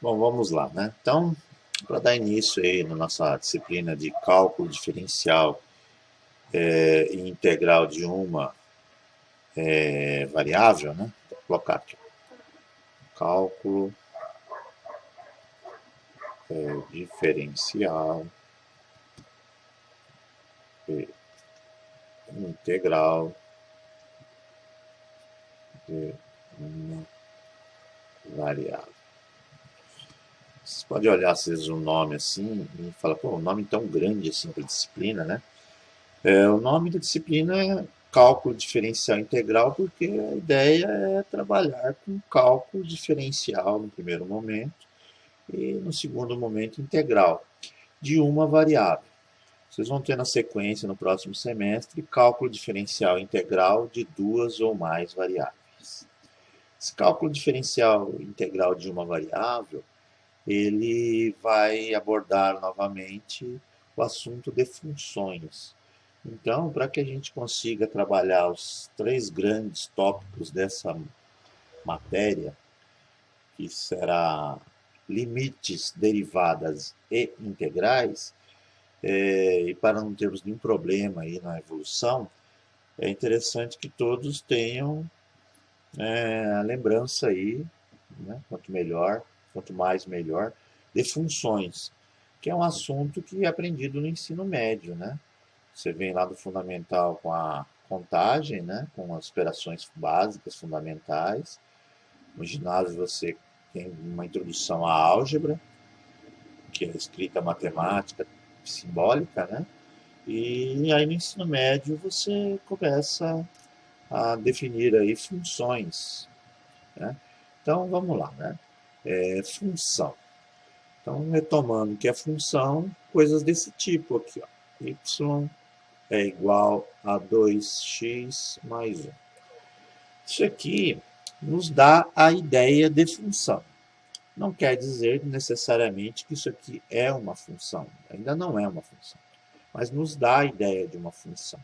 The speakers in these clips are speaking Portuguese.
Bom, vamos lá, né? Então, para dar início aí na nossa disciplina de cálculo diferencial e integral de uma variável, né? Vou colocar aqui, cálculo diferencial e integral de uma variável. Você pode olhar às vezes o nome assim e falar, pô, um nome tão grande assim para disciplina, né? O nome da disciplina é cálculo diferencial integral, porque a ideia é trabalhar com cálculo diferencial no primeiro momento e no segundo momento integral de uma variável. Vocês vão ter na sequência no próximo semestre cálculo diferencial integral de duas ou mais variáveis. Esse cálculo diferencial integral de uma variável, ele vai abordar novamente o assunto de funções. Então, para que a gente consiga trabalhar os três grandes tópicos dessa matéria, que será limites, derivadas e integrais, e para não termos nenhum problema aí na evolução, é interessante que todos tenham a lembrança aí, né, quanto melhor, quanto mais melhor, de funções, que é um assunto que é aprendido no ensino médio, né? Você vem lá do fundamental com a contagem, né, com as operações básicas fundamentais. No ginásio você tem uma introdução à álgebra, que é a escrita matemática simbólica, né? E aí no ensino médio você começa a definir aí funções, né? Então vamos lá, né? Função. Então retomando o que é função, coisas desse tipo aqui, ó. Y é igual a 2x mais 1. Isso aqui nos dá a ideia de função. Não quer dizer necessariamente que isso aqui é uma função. Ainda não é uma função. Mas nos dá a ideia de uma função.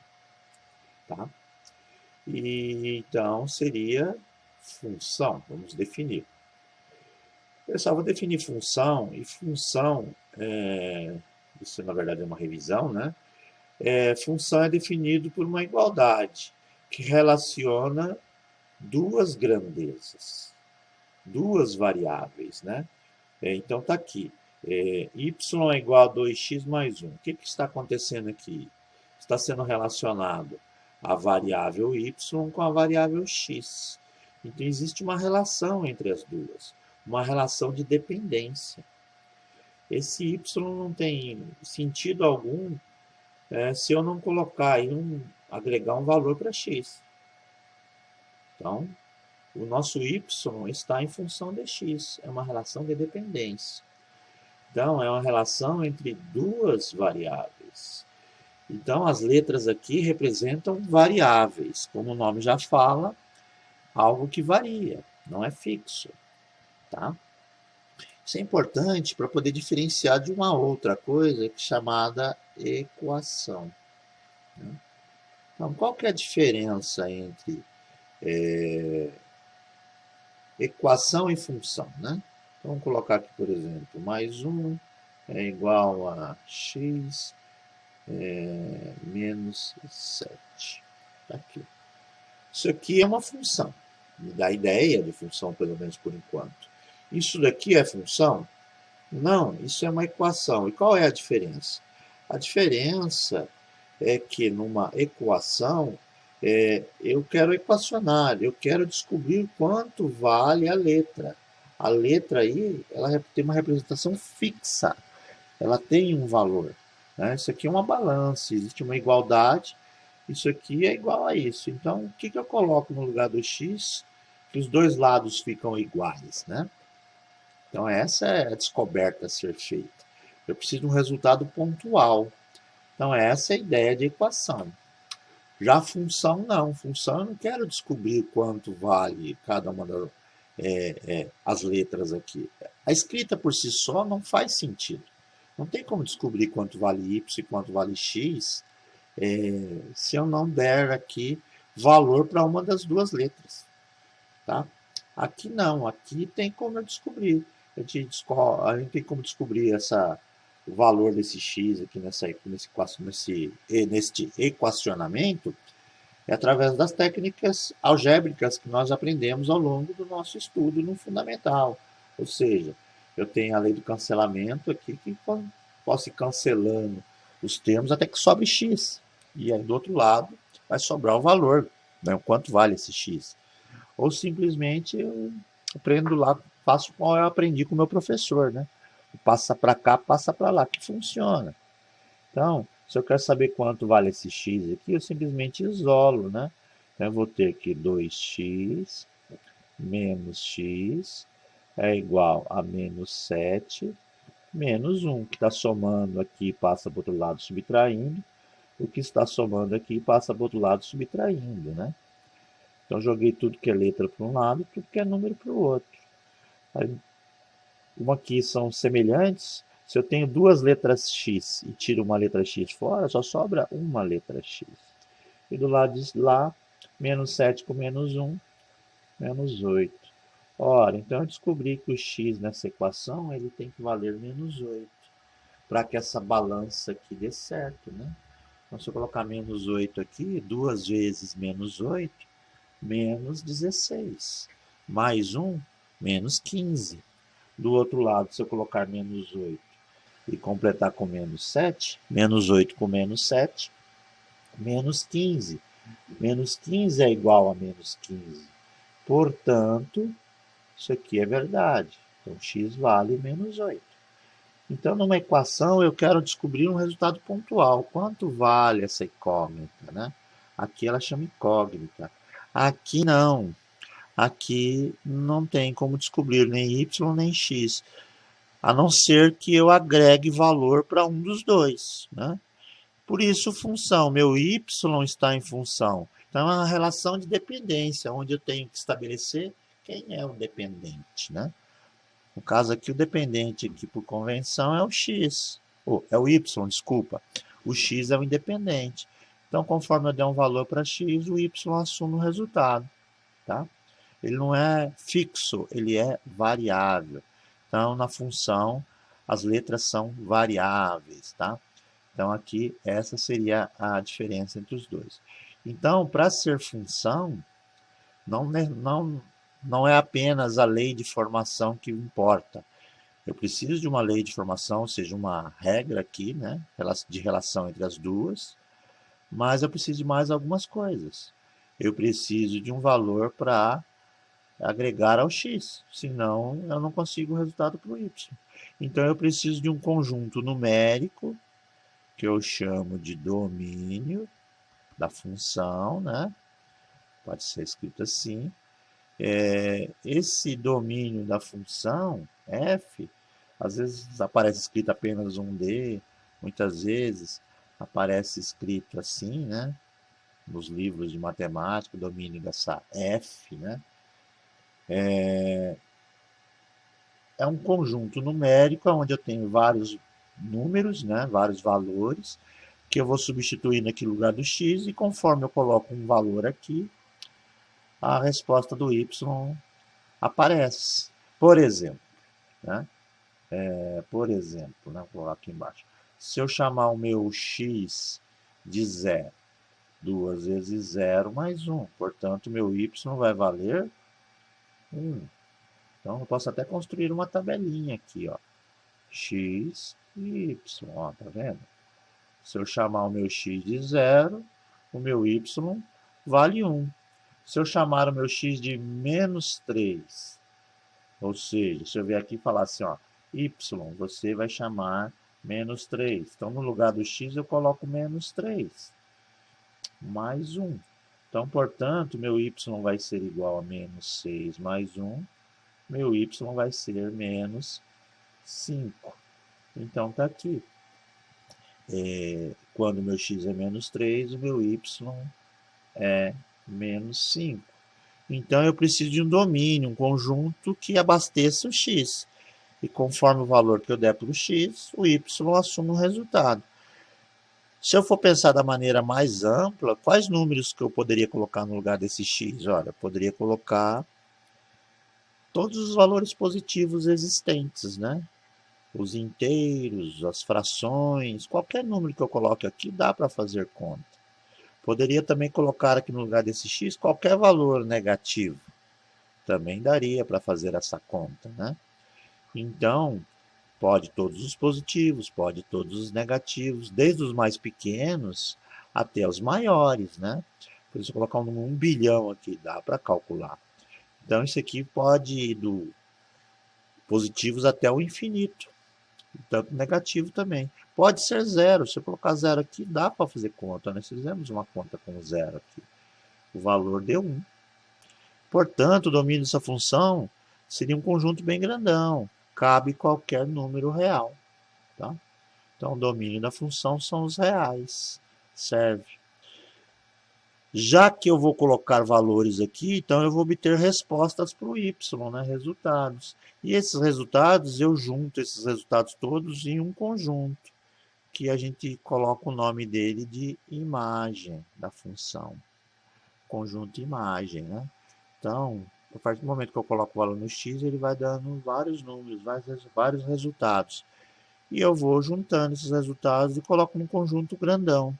Tá? E então seria função. Vamos definir. Pessoal, vou definir função. E função, isso na verdade é uma revisão, né? Função é definido por uma igualdade que relaciona duas grandezas, duas variáveis, né? Então está aqui, y é igual a 2x mais 1. O que está acontecendo aqui? Está sendo relacionado a variável y com a variável x. Então existe uma relação entre as duas, uma relação de dependência. Esse y não tem sentido algum se eu não colocar aí agregar um valor para x. Então, o nosso y está em função de x, é uma relação de dependência. Então, é uma relação entre duas variáveis. Então, as letras aqui representam variáveis, como o nome já fala, algo que varia, não é fixo. Tá? Isso é importante para poder diferenciar de uma outra coisa chamada equação. Né? Então, qual que é a diferença entre equação e função, né? Então, vamos colocar aqui, por exemplo, mais 1 é igual a x menos 7. Tá aqui. Isso aqui é uma função. Me dá ideia de função, pelo menos por enquanto. Isso daqui é função? Não, isso é uma equação. E qual é a diferença? A diferença é que numa equação eu quero equacionar, eu quero descobrir quanto vale a letra. A letra aí, ela tem uma representação fixa, ela tem um valor. Né? Isso aqui é uma balança, existe uma igualdade, isso aqui é igual a isso. Então, o que eu coloco no lugar do x? Que os dois lados ficam iguais, né? Então, essa é a descoberta a ser feita. Eu preciso de um resultado pontual. Então, essa é a ideia de equação. Já a função, não. Função, eu não quero descobrir quanto vale cada uma das as letras aqui. A escrita por si só não faz sentido. Não tem como descobrir quanto vale y e quanto vale x se eu não der aqui valor para uma das duas letras. Tá? Aqui não, aqui tem como eu descobrir. a gente tem como descobrir o valor desse x aqui neste equacionamento é através das técnicas algébricas que nós aprendemos ao longo do nosso estudo no fundamental. Ou seja, eu tenho a lei do cancelamento aqui, que posso ir cancelando os termos até que sobre x. E aí do outro lado vai sobrar o valor, né, o quanto vale esse x. Ou simplesmente eu aprendo lá, faço como eu aprendi com o meu professor, né? Passa para cá, passa para lá, que funciona. Então, se eu quero saber quanto vale esse x aqui, eu simplesmente isolo, né? Então, eu vou ter aqui 2x menos x é igual a menos 7 menos 1, que está somando aqui passa para o outro lado subtraindo, o que está somando aqui passa para o outro lado subtraindo, né? Então, joguei tudo que é letra para um lado, tudo que é número para o outro. Aí, como aqui são semelhantes, se eu tenho duas letras x e tiro uma letra x fora, só sobra uma letra x. E do lado de lá, menos 7 com menos 1, menos 8. Ora, então eu descobri que o x nessa equação ele tem que valer menos 8, para que essa balança aqui dê certo, né? Então, se eu colocar menos 8 aqui, 2 vezes menos 8, menos 16. Mais 1, menos 15. Do outro lado, se eu colocar menos 8 e completar com menos 7, menos 8 com menos 7, menos 15. Menos 15 é igual a menos 15. Portanto, isso aqui é verdade. Então, x vale menos 8. Então, numa equação, eu quero descobrir um resultado pontual. Quanto vale essa incógnita, né? Aqui ela chama incógnita. Aqui não. Aqui não tem como descobrir nem y nem x, a não ser que eu agregue valor para um dos dois, né? Por isso, função, meu y está em função. Então, é uma relação de dependência, onde eu tenho que estabelecer quem é o dependente, né? No caso aqui, o dependente aqui por convenção é o x, é o y, desculpa. O x é o independente. Então, conforme eu der um valor para x, o y assume o resultado, tá? Ele não é fixo, ele é variável. Então, na função, as letras são variáveis, tá? Então, aqui, essa seria a diferença entre os dois. Então, para ser função, não é apenas a lei de formação que importa. Eu preciso de uma lei de formação, ou seja, uma regra aqui, né, de relação entre as duas, mas eu preciso de mais algumas coisas. Eu preciso de um valor para agregar ao x, senão eu não consigo o resultado para o y. Então, eu preciso de um conjunto numérico, que eu chamo de domínio da função, né? Pode ser escrito assim. Esse domínio da função f, às vezes aparece escrito apenas um d, muitas vezes aparece escrito assim, né? Nos livros de matemática, o domínio dessa f, né? É um conjunto numérico onde eu tenho vários números, né? Vários valores, que eu vou substituir aqui no lugar do x, e conforme eu coloco um valor aqui, a resposta do y aparece. Por exemplo, né? Vou colocar aqui embaixo. Se eu chamar o meu x de zero, 2 vezes 0 mais 1, portanto, meu y vai valer 1. Então, eu posso até construir uma tabelinha aqui, ó. X e y, ó, tá vendo? Se eu chamar o meu x de 0, o meu y vale 1. Se eu chamar o meu x de menos 3, ou seja, se eu vier aqui e falar assim, ó, y, você vai chamar menos 3. Então, no lugar do x, eu coloco menos 3, mais 1. Então, portanto, meu y vai ser igual a menos 6 mais 1. Meu y vai ser menos 5. Então, está aqui. Quando meu x é menos 3, o meu y é menos 5. Então, eu preciso de um domínio, um conjunto que abasteça o x. E conforme o valor que eu der para o x, o y assume o resultado. Se eu for pensar da maneira mais ampla, quais números que eu poderia colocar no lugar desse x? Olha, eu poderia colocar todos os valores positivos existentes, né? Os inteiros, as frações, qualquer número que eu coloque aqui dá para fazer conta. Poderia também colocar aqui no lugar desse x qualquer valor negativo. Também daria para fazer essa conta, né? Então, pode todos os positivos, pode todos os negativos, desde os mais pequenos até os maiores, né? Por isso, colocar um número 1 bilhão aqui, dá para calcular. Então, isso aqui pode ir do positivos até o infinito, tanto negativo também. Pode ser zero, se eu colocar zero aqui, dá para fazer conta, né? Fizemos uma conta com zero aqui. O valor deu 1. Portanto, o domínio dessa função seria um conjunto bem grandão, cabe qualquer número real, tá? Então, o domínio da função são os reais, serve. Já que eu vou colocar valores aqui, então eu vou obter respostas para o y, né? Resultados. E esses resultados, eu junto esses resultados todos em um conjunto, que a gente coloca o nome dele de imagem da função. Conjunto imagem, né? Então, a partir do momento que eu coloco o valor no x, ele vai dando vários números, vários resultados. E eu vou juntando esses resultados e coloco num conjunto grandão,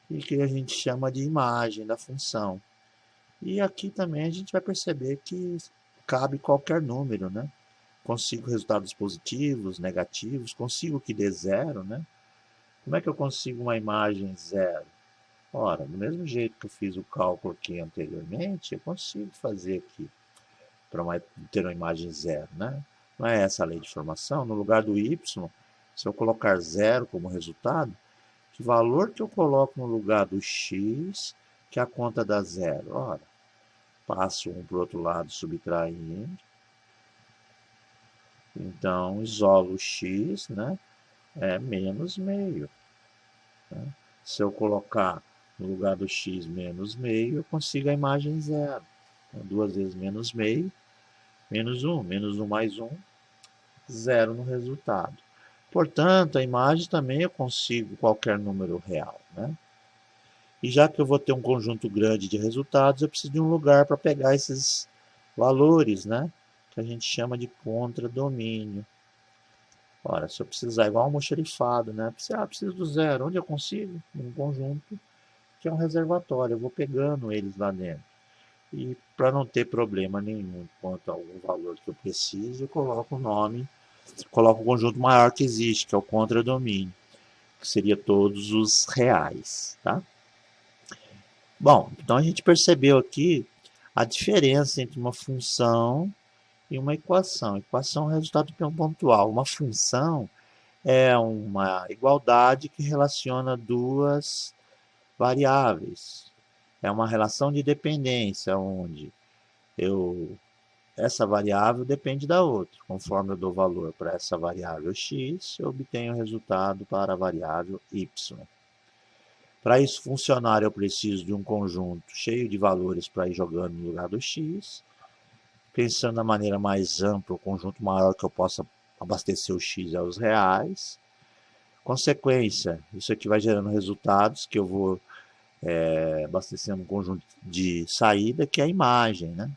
e que a gente chama de imagem da função. E aqui também a gente vai perceber que cabe qualquer número, né? Consigo resultados positivos, negativos, consigo que dê zero, né? Como é que eu consigo uma imagem zero? Ora, do mesmo jeito que eu fiz o cálculo aqui anteriormente, eu consigo fazer aqui para ter uma imagem zero, né? Não é essa a lei de formação? No lugar do y, se eu colocar zero como resultado, que valor que eu coloco no lugar do x que a conta dá zero? Ora, passo um para o outro lado subtraindo. Então, isolo o x, né? É menos meio. Né? Se eu colocar no lugar do x menos meio, eu consigo a imagem zero. Então, 2 vezes menos meio, menos 1 mais 1, zero no resultado. Portanto, a imagem também eu consigo qualquer número real, né? E já que eu vou ter um conjunto grande de resultados, eu preciso de um lugar para pegar esses valores, né? Que a gente chama de contradomínio. Ora, se eu precisar, igual um almoxarifado, né? Preciso do zero. Onde eu consigo? Num conjunto que é um reservatório. Eu vou pegando eles lá dentro. E para não ter problema nenhum quanto a algum valor que eu preciso, eu coloco o nome, coloco o conjunto maior que existe, que é o contradomínio, que seria todos os reais, tá? Bom, então a gente percebeu aqui a diferença entre uma função e uma equação. Equação é um resultado pontual. Uma função é uma igualdade que relaciona duas variáveis. É uma relação de dependência, onde essa variável depende da outra. Conforme eu dou valor para essa variável x, eu obtenho o resultado para a variável y. Para isso funcionar, eu preciso de um conjunto cheio de valores para ir jogando no lugar do x. Pensando da maneira mais ampla, o conjunto maior que eu possa abastecer o x é os reais. Consequência, isso aqui vai gerando resultados que eu vou abastecendo um conjunto de saída, que é a imagem, né?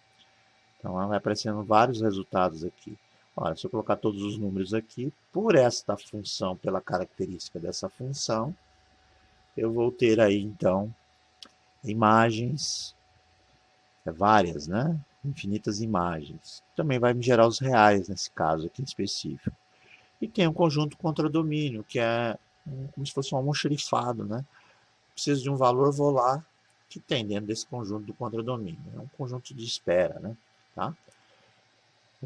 Então, vai aparecendo vários resultados aqui. Olha, se eu colocar todos os números aqui, por esta função, pela característica dessa função, eu vou ter aí, então, imagens, várias, né? Infinitas imagens. Também vai me gerar os reais, nesse caso aqui em específico. E tem um conjunto contradomínio, que é como se fosse um almoxarifado, né? Preciso de um valor, vou lá, que tem dentro desse conjunto do contradomínio. É um conjunto de espera, né? Tá?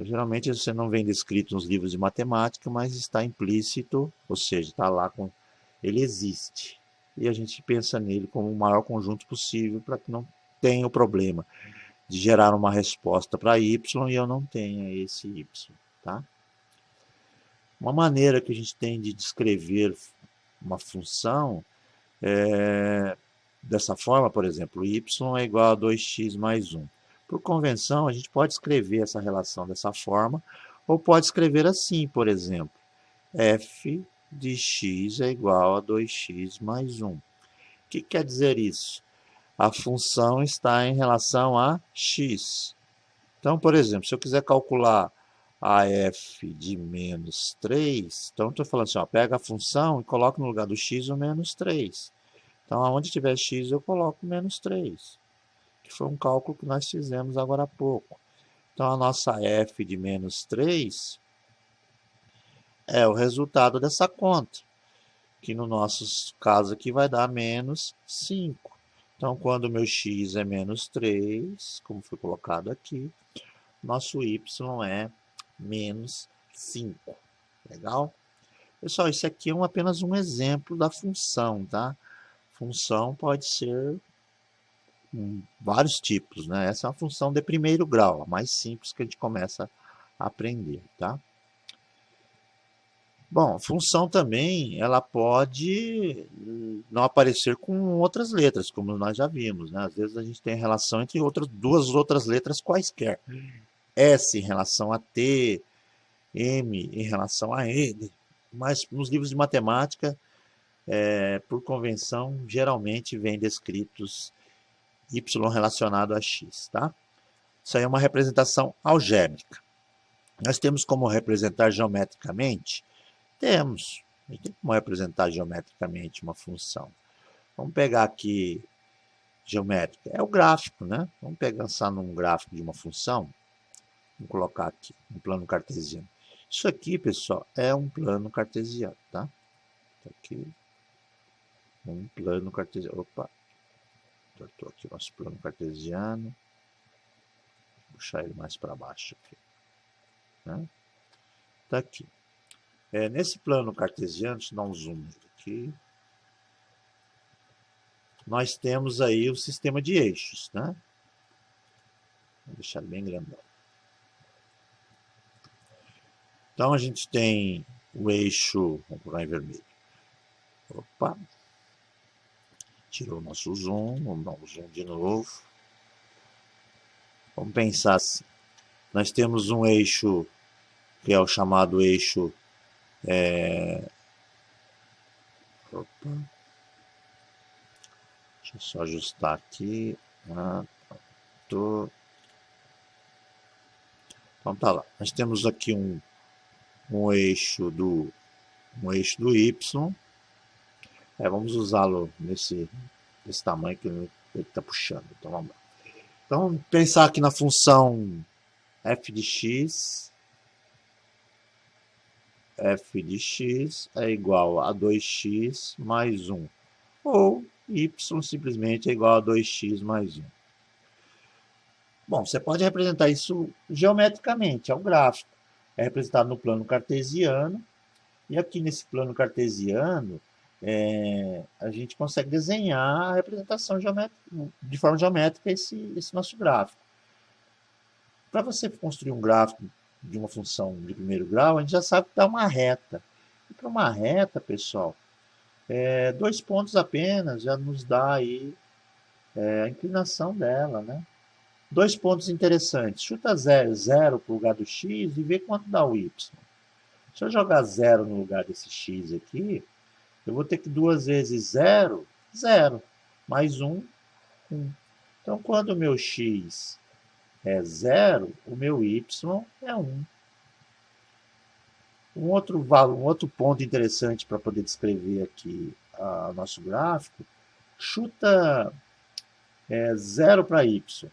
Geralmente você não vem descrito nos livros de matemática, mas está implícito, ou seja, está lá com... ele existe. E a gente pensa nele como o maior conjunto possível para que não tenha o problema de gerar uma resposta para y e eu não tenha esse y. Tá? Uma maneira que a gente tem de descrever uma função é dessa forma, por exemplo, y é igual a 2x mais 1. Por convenção, a gente pode escrever essa relação dessa forma, ou pode escrever assim, por exemplo, f de x é igual a 2x mais 1. O que quer dizer isso? A função está em relação a x. Então, por exemplo, se eu quiser calcular a f de menos 3, então eu estou falando assim, ó, pega a função e coloca no lugar do x o menos 3. Então, onde tiver x, eu coloco menos 3, que foi um cálculo que nós fizemos agora há pouco. Então, a nossa f de menos 3 é o resultado dessa conta, que no nosso caso aqui vai dar menos 5. Então, quando o meu x é menos 3, como foi colocado aqui, nosso y é menos 5. Legal? Pessoal, isso aqui é apenas um exemplo da função, tá? Função pode ser vários tipos, né? Essa é uma função de primeiro grau, a mais simples que a gente começa a aprender, tá? Bom, função também, ela pode não aparecer com outras letras, como nós já vimos, né? Às vezes a gente tem relação entre duas outras letras quaisquer. S em relação a T, M em relação a N. Mas nos livros de matemática, por convenção, geralmente vem descritos Y relacionado a X, tá? Isso aí é uma representação algébrica. Nós temos como representar geometricamente? Temos. A gente tem como representar geometricamente uma função. Vamos pegar aqui geométrica. É o gráfico, né? Vamos pensar num gráfico de uma função. Vamos colocar aqui, um plano cartesiano. Isso aqui, pessoal, é um plano cartesiano, tá? Aqui, um plano cartesiano. Opa, tortou aqui o nosso plano cartesiano. Vou puxar ele mais para baixo aqui. Né? Tá aqui. Nesse plano cartesiano, deixa eu dar um zoom aqui. Nós temos aí o sistema de eixos, né? Vou deixar ele bem grandão. Então a gente tem o eixo, vamos colocar em vermelho. Opa, tirou o nosso zoom, vamos dar um zoom de novo. Vamos pensar assim. Nós temos um eixo que é o chamado eixo. Opa. Deixa eu só ajustar aqui. Então tá lá. Nós temos aqui um eixo do Y. Vamos usá-lo nesse tamanho que ele está puxando. Então vamos lá. Então pensar aqui na função f de x é igual a 2x mais 1. Ou y simplesmente é igual a 2x mais 1. Bom, você pode representar isso geometricamente, é um gráfico. É representado no plano cartesiano. E aqui nesse plano cartesiano, a gente consegue desenhar a representação de forma geométrica esse nosso gráfico. Para você construir um gráfico de uma função de primeiro grau, a gente já sabe que dá uma reta. E para uma reta, pessoal, 2 pontos apenas já nos dá aí a inclinação dela, né? 2 pontos interessantes. Chuta 0 para o lugar do x e vê quanto dá o y. Se eu jogar 0 no lugar desse x aqui, eu vou ter que 2 vezes 0, 0. Mais 1, 1. Então, quando o meu x é 0, o meu y é 1. Um outro ponto interessante para poder descrever aqui o nosso gráfico, chuta 0 para y.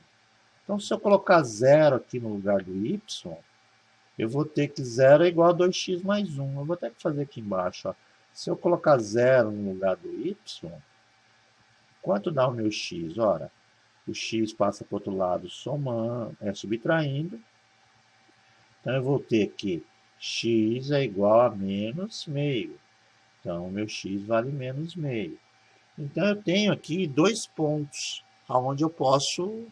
Então, se eu colocar 0 aqui no lugar do y, eu vou ter que 0 é igual a 2x mais 1. Eu vou ter que fazer aqui embaixo. Ó. Se eu colocar 0 no lugar do y, quanto dá o meu x? Ora, o x passa para o outro lado somando, subtraindo. Então, eu vou ter que x é igual a menos meio. Então, o meu x vale menos meio. Então, eu tenho aqui 2 pontos, onde eu posso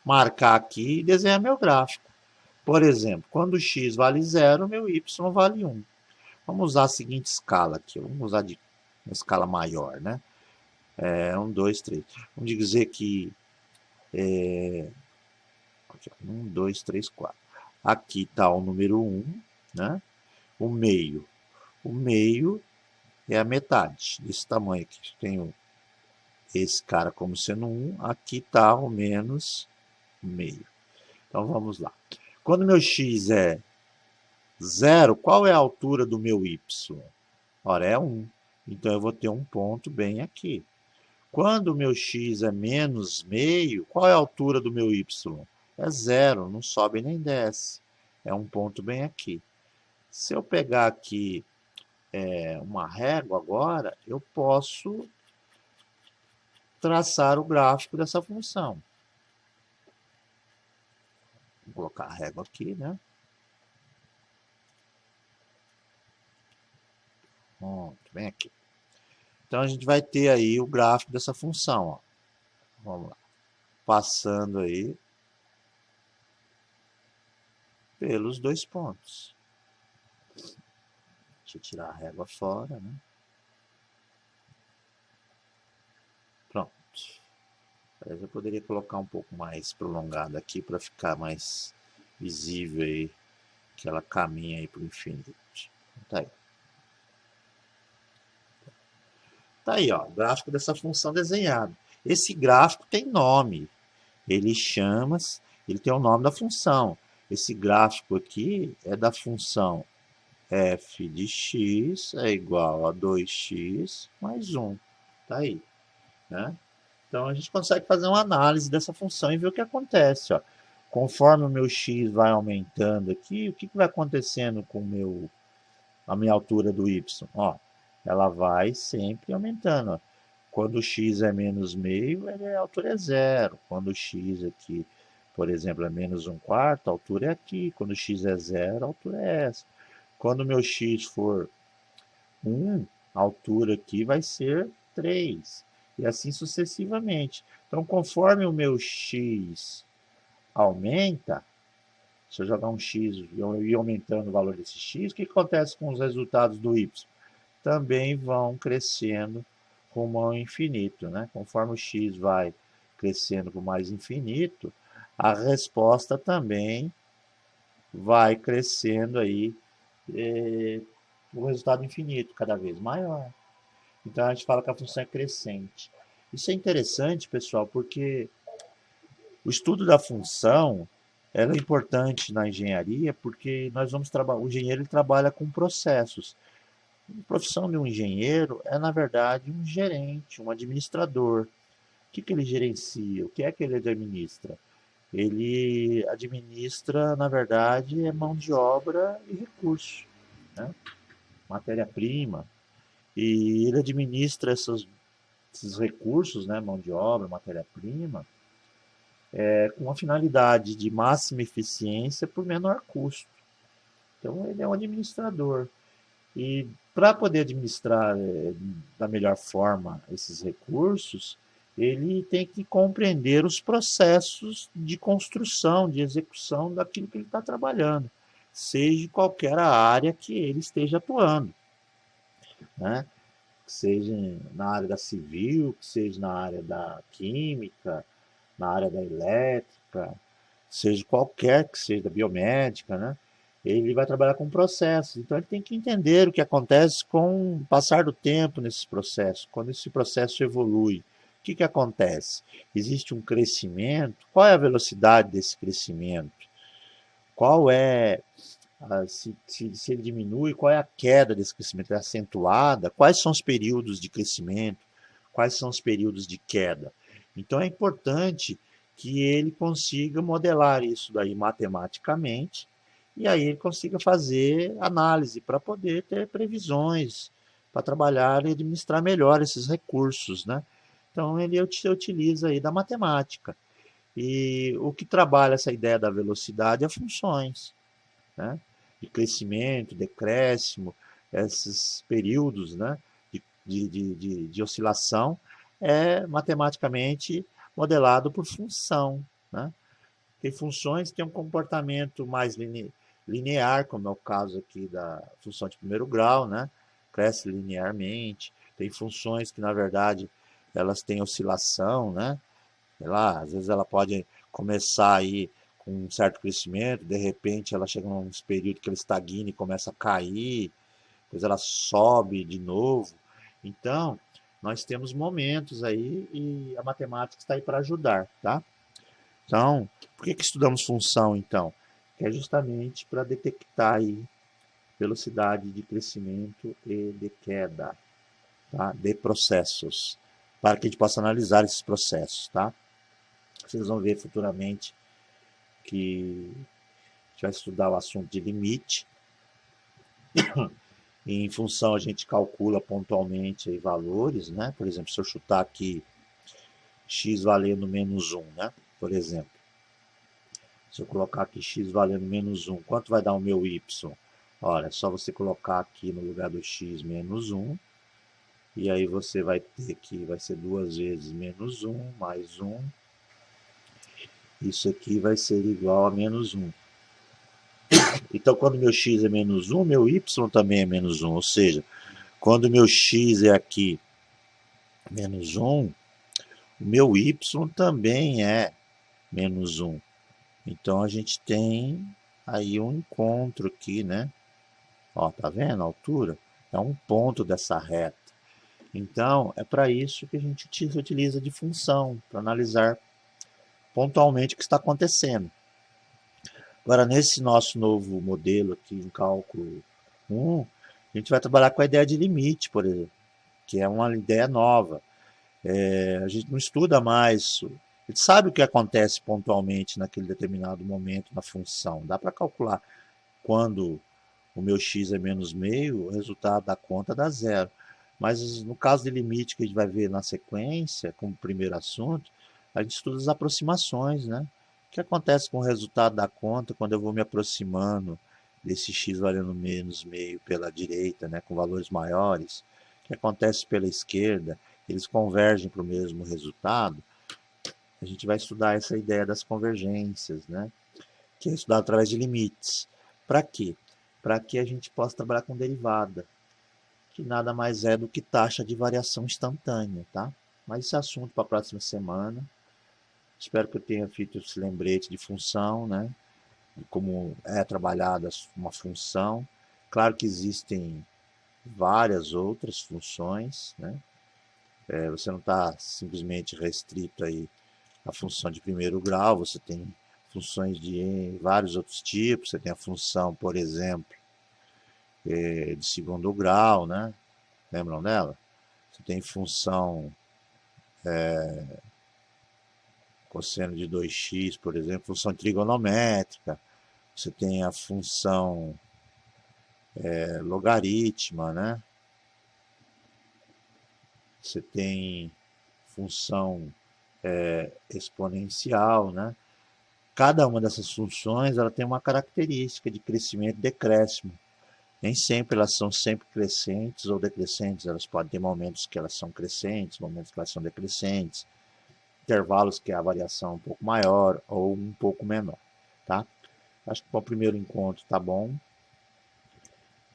marcar aqui e desenhar meu gráfico. Por exemplo, quando x vale 0, meu y vale 1. Vamos usar a seguinte escala aqui. Vamos usar de uma escala maior, né? 1, 2, 3. Vamos dizer que 1, 2, 3, 4. Aqui está o número 1, né? O meio. O meio é a metade desse tamanho aqui. Tenho esse cara como sendo 1. Aqui está o menos meio. Então vamos lá. Quando meu x é 0, qual é a altura do meu y? Ora, é 1. Então eu vou ter um ponto bem aqui. Quando o meu x é menos meio, qual é a altura do meu y? É 0, não sobe nem desce. É um ponto bem aqui. Se eu pegar aqui uma régua agora, eu posso traçar o gráfico dessa função. Vou colocar a régua aqui, né? Pronto, bem aqui. Então a gente vai ter aí o gráfico dessa função, ó. Vamos lá. Passando aí pelos dois pontos. Deixa eu tirar a régua fora, né? Pronto. Eu poderia colocar um pouco mais prolongado aqui para ficar mais visível aí que ela caminha aí para o infinito. Tá aí. Tá aí, ó, o gráfico dessa função desenhado. Esse gráfico tem nome. Ele tem o nome da função. Esse gráfico aqui é da função f de x é igual a 2x mais 1. Tá aí, né? Então a gente consegue fazer uma análise dessa função e ver o que acontece, ó. Conforme o meu x vai aumentando aqui, o que vai acontecendo com a minha altura do y? Ó, ela vai sempre aumentando, ó. Quando o x é menos meio, a altura é 0. Quando o x aqui, por exemplo, é menos 1/4, a altura é aqui. Quando o x é 0, a altura é essa. Quando o meu x for 1, a altura aqui vai ser 3. E assim sucessivamente. Então, conforme o meu x aumenta, se eu jogar um x e eu ir aumentando o valor desse x, o que acontece com os resultados do y? Também vão crescendo rumo ao infinito, né? Conforme o x vai crescendo para o mais infinito, a resposta também vai crescendo aí o resultado infinito, cada vez maior. Então a gente fala que a função é crescente. Isso é interessante, pessoal, porque o estudo da função ela é importante na engenharia, porque nós vamos trabalhar, o engenheiro ele trabalha com processos. A profissão de um engenheiro é, na verdade, um gerente, um administrador. O que ele gerencia? O que é que ele administra? Ele administra, na verdade, mão de obra e recurso, né? Matéria-prima. E ele administra esses recursos, né? Mão de obra, matéria-prima, com a finalidade de máxima eficiência por menor custo. Então, ele é um administrador. E para poder administrar da melhor forma esses recursos, ele tem que compreender os processos de construção, de execução daquilo que ele está trabalhando, seja qualquer a área que ele esteja atuando, né? Seja na área da civil, seja na área da química, na área da elétrica, seja qualquer que seja da biomédica, né? Ele vai trabalhar com processos, então ele tem que entender o que acontece com o passar do tempo nesses processos, quando esse processo evolui. O que acontece? Existe um crescimento, qual é a velocidade desse crescimento? Qual é, se ele diminui, qual é a queda desse crescimento? É acentuada? Quais são os períodos de crescimento? Quais são os períodos de queda? Então é importante que ele consiga modelar isso daí matematicamente e aí ele consiga fazer análise para poder ter previsões, para trabalhar e administrar melhor esses recursos, né? Então ele utiliza aí da matemática. E o que trabalha essa ideia da velocidade é funções, né? De crescimento, decréscimo, esses períodos, né? de oscilação é matematicamente modelado por função, né? Tem funções que têm um comportamento mais linear, como é o caso aqui da função de primeiro grau, né? Cresce linearmente. Tem funções que, na verdade, elas têm oscilação, né? Sei lá, às vezes ela pode começar aí com um certo crescimento, de repente ela chega num período que ela estagna e começa a cair, depois ela sobe de novo. Então, nós temos momentos aí e a matemática está aí para ajudar, tá? Então, por que estudamos função, então? Que é justamente para detectar aí velocidade de crescimento e de queda, tá? De processos, para que a gente possa analisar esses processos, tá? Vocês vão ver futuramente que a gente vai estudar o assunto de limite, e em função a gente calcula pontualmente aí valores, né? Por exemplo, se eu chutar aqui x valendo -1, né? Por exemplo, se eu colocar aqui x valendo -1, quanto vai dar o meu y? Olha, é só você colocar aqui no lugar do x -1, e aí você vai ter que, vai ser 2 vezes -1 mais 1. Isso aqui vai ser igual a -1. Então, quando meu x é -1, meu y também é -1. Ou seja, quando meu x é aqui -1, o meu y também é -1. Então, a gente tem aí um encontro aqui, né? Ó, tá vendo a altura? É um ponto dessa reta. Então, é para isso que a gente utiliza de função, para analisar pontualmente o que está acontecendo. Agora, nesse nosso novo modelo aqui em cálculo 1, a gente vai trabalhar com a ideia de limite, por exemplo, que é uma ideia nova. A gente não estuda mais, a gente sabe o que acontece pontualmente naquele determinado momento na função. Dá para calcular quando o meu x é menos meio, o resultado da conta dá zero. Mas no caso de limite que a gente vai ver na sequência, como primeiro assunto, a gente estuda as aproximações, né? O que acontece com o resultado da conta quando eu vou me aproximando desse x valendo menos meio pela direita, né, com valores maiores? O que acontece pela esquerda? Eles convergem para o mesmo resultado? A gente vai estudar essa ideia das convergências, né? Que é estudado através de limites. Para quê? Para que a gente possa trabalhar com derivada, que nada mais é do que taxa de variação instantânea, tá? Mas esse é assunto para a próxima semana. Espero que eu tenha feito esse lembrete de função, né? De como é trabalhada uma função. Claro que existem várias outras funções, né? Você não está simplesmente restrito aí à função de primeiro grau, você tem funções de vários outros tipos. Você tem a função, por exemplo, de segundo grau, né? Lembram dela? Você tem função cosseno de 2x, por exemplo, função trigonométrica. Você tem a função logaritma, né? Você tem função exponencial, né? Cada uma dessas funções ela tem uma característica de crescimento e decréscimo. Nem sempre elas são sempre crescentes ou decrescentes. Elas podem ter momentos que elas são crescentes, momentos que elas são decrescentes, intervalos que a variação é um pouco maior ou um pouco menor, tá? Acho que para o primeiro encontro tá bom.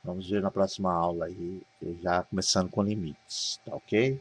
Vamos ver na próxima aula aí, já começando com limites, tá ok?